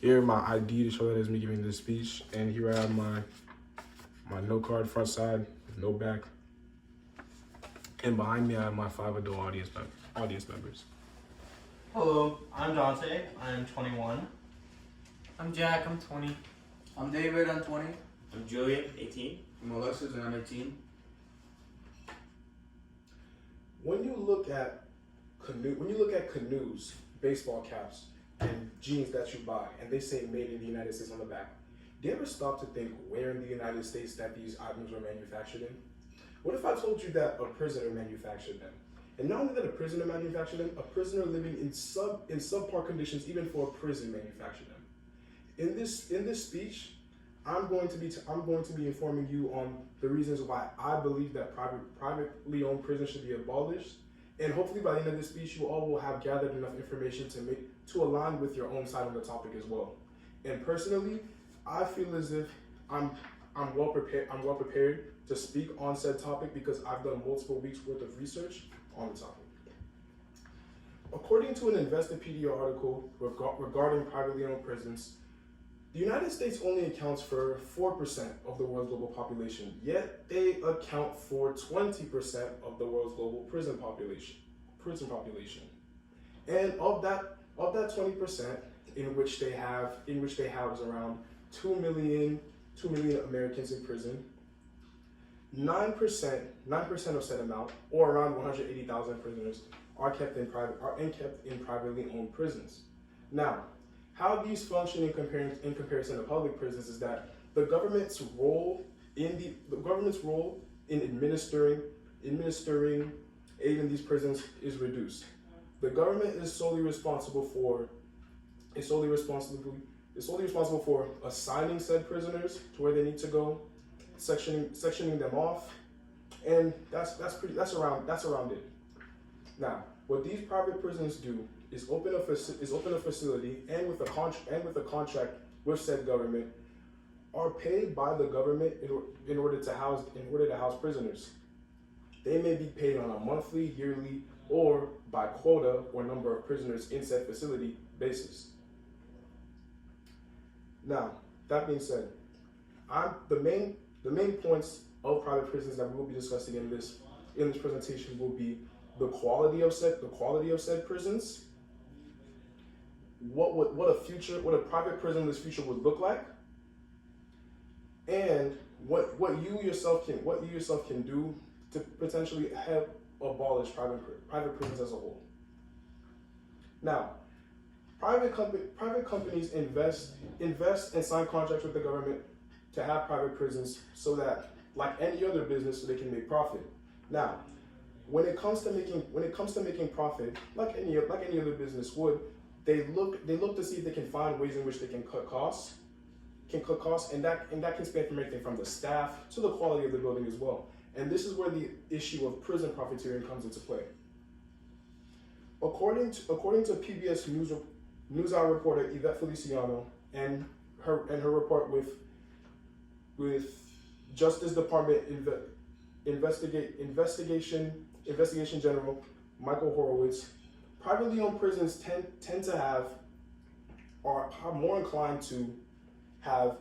Here my ID to show that it's me giving this speech, and here I have my note card front side with no back. And behind me I have my 5 adult audience members. Hello, I'm Dante. I'm 21. I'm Jack, I'm 20. I'm David, I'm 20. I'm Julian, 18. I'm Alexis, and I'm 18. When you look at canoes, baseball caps, and jeans that you buy, and they say "Made in the United States" on the back, do you ever stop to think where in the United States that these items were manufactured in? What if I told you that a prisoner manufactured them? And not only that a prisoner manufactured them, a prisoner living in subpar conditions, even for a prison, manufactured them. In this speech, I'm going to be informing you on the reasons why I believe that privately owned prisons should be abolished. And hopefully by the end of this speech, you all will have gathered enough information to align with your own side on the topic as well. And personally, I feel as if I'm well prepared to speak on said topic because I've done multiple weeks worth of research on the topic. According to an Investopedia article regarding privately owned prisons, the United States only accounts for 4% of the world's global population, yet they account for 20% of the world's global prison population. And of that 20%, in which they house around 2 million Americans in prison, 9% of said amount, or around 180,000 prisoners, are kept in privately owned prisons. Now, how these function in comparison to public prisons is that the government's role in administering aid in these prisons is reduced. The government is solely responsible for assigning said prisoners to where they need to go, sectioning them off, and that's around it. Now, what these private prisons do is open a facility and with a contract with said government, are paid by the government in order to house prisoners. They may be paid on a monthly, yearly, or by quota or number of prisoners in said facility basis. Now, that being said, the main points of private prisons that we will be discussing in this presentation will be the quality of said prisons, what a private prisonless future would look like, and what you yourself can do to potentially help abolish private prisons as a whole. Now, private companies invest and sign contracts with the government to have private prisons so that, like any other business, so they can make profit. Now, when it comes to making profit, like any other business would, they look to see if they can find ways in which they can cut costs, and that can span from everything from the staff to the quality of the building as well. And this is where the issue of prison profiteering comes into play. According to PBS NewsHour reporter Yvette Feliciano and her report with Justice Department Investigation General Michael Horowitz, privately owned prisons are more inclined to have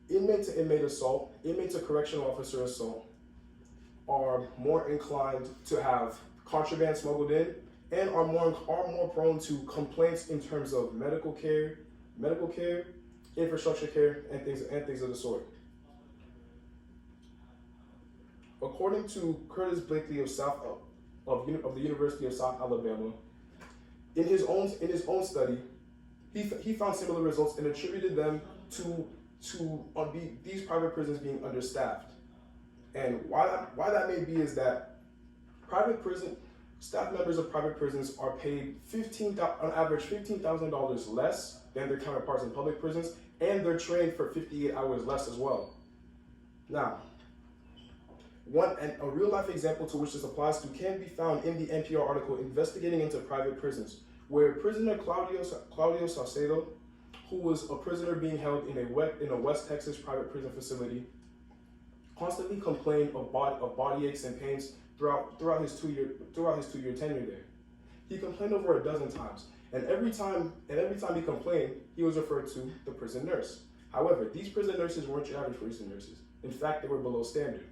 inmate-to-inmate assault, inmate-to-correctional officer assault, are more inclined to have contraband smuggled in, and are more prone to complaints in terms of medical care, infrastructure care, and things of the sort. According to Curtis Blakely of the University of South Alabama, in his own study, he found similar results and attributed them to these private prisons being understaffed. And why that may be is that staff members of private prisons are paid on average $15,000 less than their counterparts in public prisons, and they're trained for 58 hours less as well. Now, a real life example to which this applies to can be found in the NPR article Investigating into Private Prisons, where prisoner Claudio Saucedo, who was a prisoner being held in a West Texas private prison facility, constantly complained of body aches and pains throughout his two-year tenure there. He complained over a dozen times, And every time he complained, he was referred to the prison nurse. However, these prison nurses weren't your average prison nurses. In fact, they were below standard.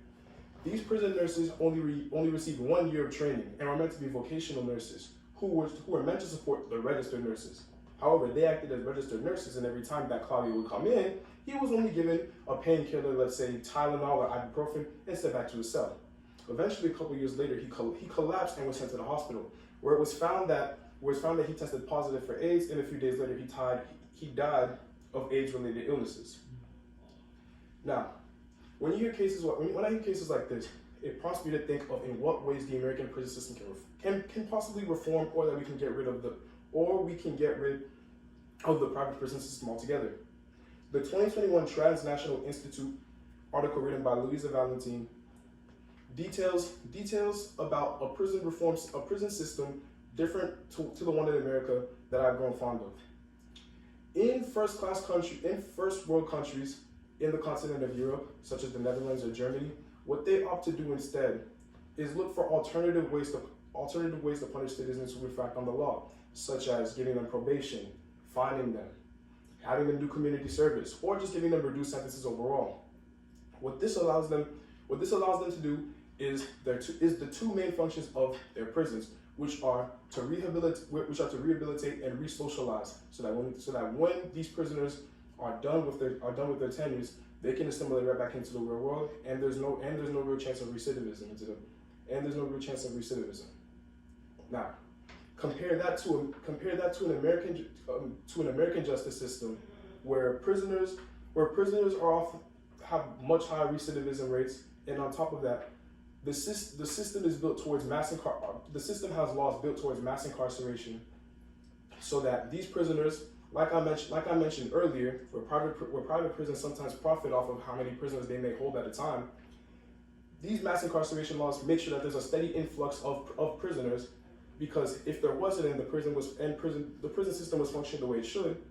These prison nurses only received 1 year of training and were meant to be vocational nurses who were meant to support the registered nurses. However, they acted as registered nurses, and every time that Claudio would come in, he was only given a painkiller, let's say Tylenol or ibuprofen, and sent back to his cell. Eventually, a couple years later, he collapsed and was sent to the hospital, where it was found that he tested positive for AIDS, and a few days later he died of AIDS-related illnesses. Now, when I hear cases like this, it prompts me to think of in what ways the American prison system can possibly reform, or that we can get rid of the private prison system altogether. The 2021 Transnational Institute article written by Louisa Valentine details about a prison system different to the one in America that I've grown fond of. In first world countries in the continent of Europe, such as the Netherlands or Germany, what they opt to do instead is look for alternative ways to punish citizens who refract on the law, such as giving them probation, fining them, having them do community service, or just giving them reduced sentences overall. What this allows them to do is the two main functions of their prisons, which are to rehabilitate and re-socialize, so that when these prisoners are done with their tenures, they can assimilate right back into the real world, and there's no real chance of recidivism Now, compare that to an American justice system where prisoners have much higher recidivism rates, and on top of that, the system is built towards the system has laws built towards mass incarceration, so that these prisoners, like I mentioned earlier, where private prisons sometimes profit off of how many prisoners they may hold at a time. These mass incarceration laws make sure that there's a steady influx of prisoners, because if there wasn't, and the prison system was functioning the way it should,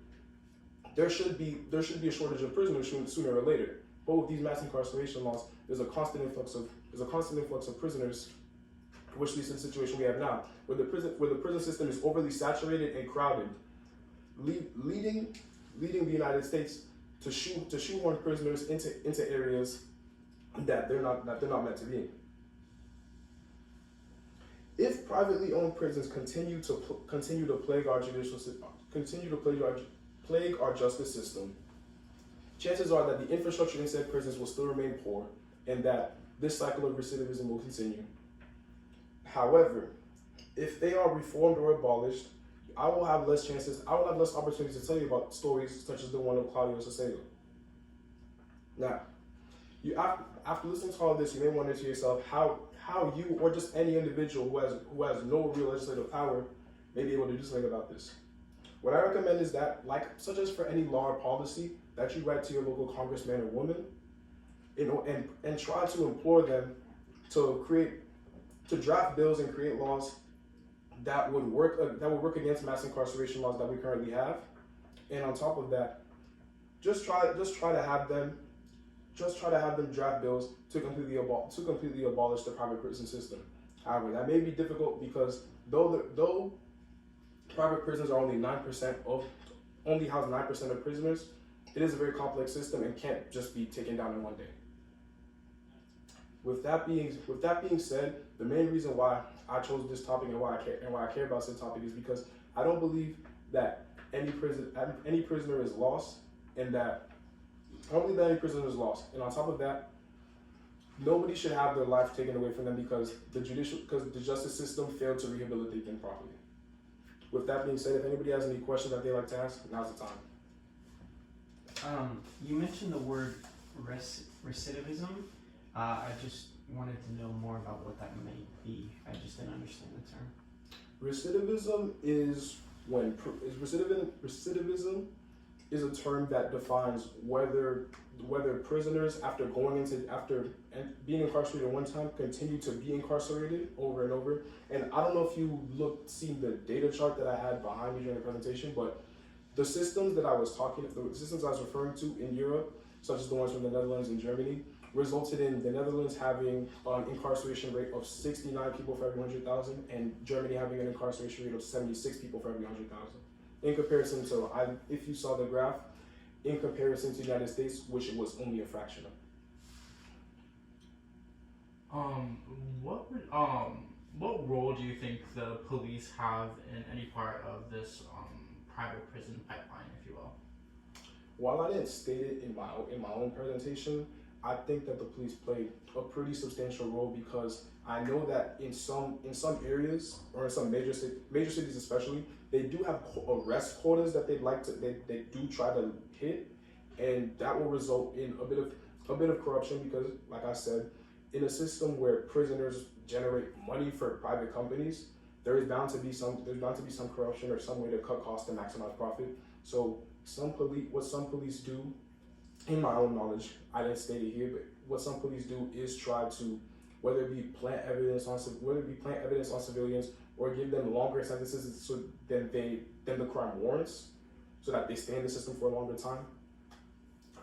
there should be a shortage of prisoners sooner or later. But with these mass incarceration laws, there's a constant influx of prisoners, which leads to the situation we have now, where the prison system is overly saturated and crowded, leading the United States to shoehorn prisoners into areas that they're not meant to be. If privately owned prisons continue to plague our justice system, chances are that the infrastructure in said prisons will still remain poor, and that this cycle of recidivism will continue. However, if they are reformed or abolished, I will have less opportunities to tell you about stories such as the one of Claudio Cicero. Now, after listening to all of this, you may wonder to yourself how you, or just any individual who has no real legislative power, may be able to do something about this. What I recommend is that, such as for any law or policy, that you write to your local congressman or woman, and try to implore them to draft bills and create laws that would work against mass incarceration laws that we currently have. And on top of that, just try to have them draft bills to completely abolish the private prison system. However, that may be difficult because though private prisons are only house 9% of prisoners, it is a very complex system and can't just be taken down in one day. With that being said, the main reason why I chose this topic and why I care about this topic is because I don't believe that any prisoner is lost, and that I don't believe that any prisoner is lost. And on top of that, nobody should have their life taken away from them because the justice system failed to rehabilitate them properly. With that being said, if anybody has any questions that they'd like to ask, now's the time. You mentioned the word recidivism. I just wanted to know more about what that may be. I just didn't understand the term. Recidivism is a term that defines whether prisoners, after being incarcerated one time, continue to be incarcerated over and over. And I don't know if you seen the data chart that I had behind me during the presentation, but the systems I was referring to in Europe, such as the ones from the Netherlands and Germany, resulted in the Netherlands having an incarceration rate of 69 people for every 100,000, and Germany having an incarceration rate of 76 people for every 100,000. in comparison to, if you saw the graph, in comparison to the United States, which it was only a fraction of. What role do you think the police have in any part of this private prison pipeline, if you will? While I didn't state it in my own presentation, I think that the police played a pretty substantial role because I know that in some areas or in some major cities especially, they do have arrest quotas that they do try to hit, and that will result in a bit of corruption because, like I said, in a system where prisoners generate money for private companies, there's bound to be some corruption or some way to cut costs to maximize profit. So what some police do, in my own knowledge, I didn't state it here, but what some police do is try to, whether it be plant evidence on civilians or give them longer sentences so than the crime warrants, so that they stay in the system for a longer time.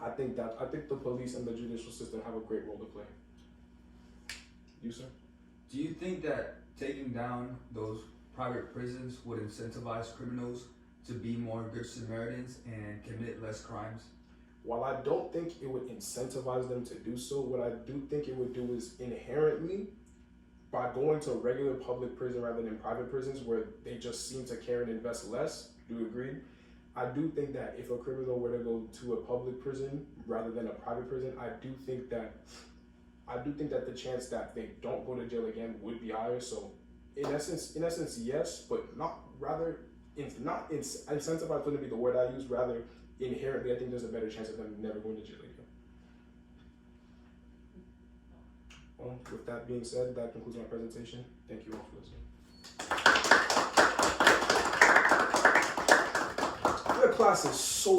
I think the police and the judicial system have a great role to play. You, sir? Do you think that taking down those private prisons would incentivize criminals to be more good Samaritans and commit less crimes? While I don't think it would incentivize them to do so, what I do think it would do is inherently, by going to a regular public prison rather than private prisons where they just seem to care and invest less, do you agree? I do think that if a criminal were to go to a public prison rather than a private prison, I do think that the chance that they don't go to jail again would be higher. So in essence, yes, but not incentivized wouldn't be the word I use, rather inherently I think there's a better chance of them never going to jail again. Well, with that being said, that concludes my presentation. Thank you all for listening. The class is so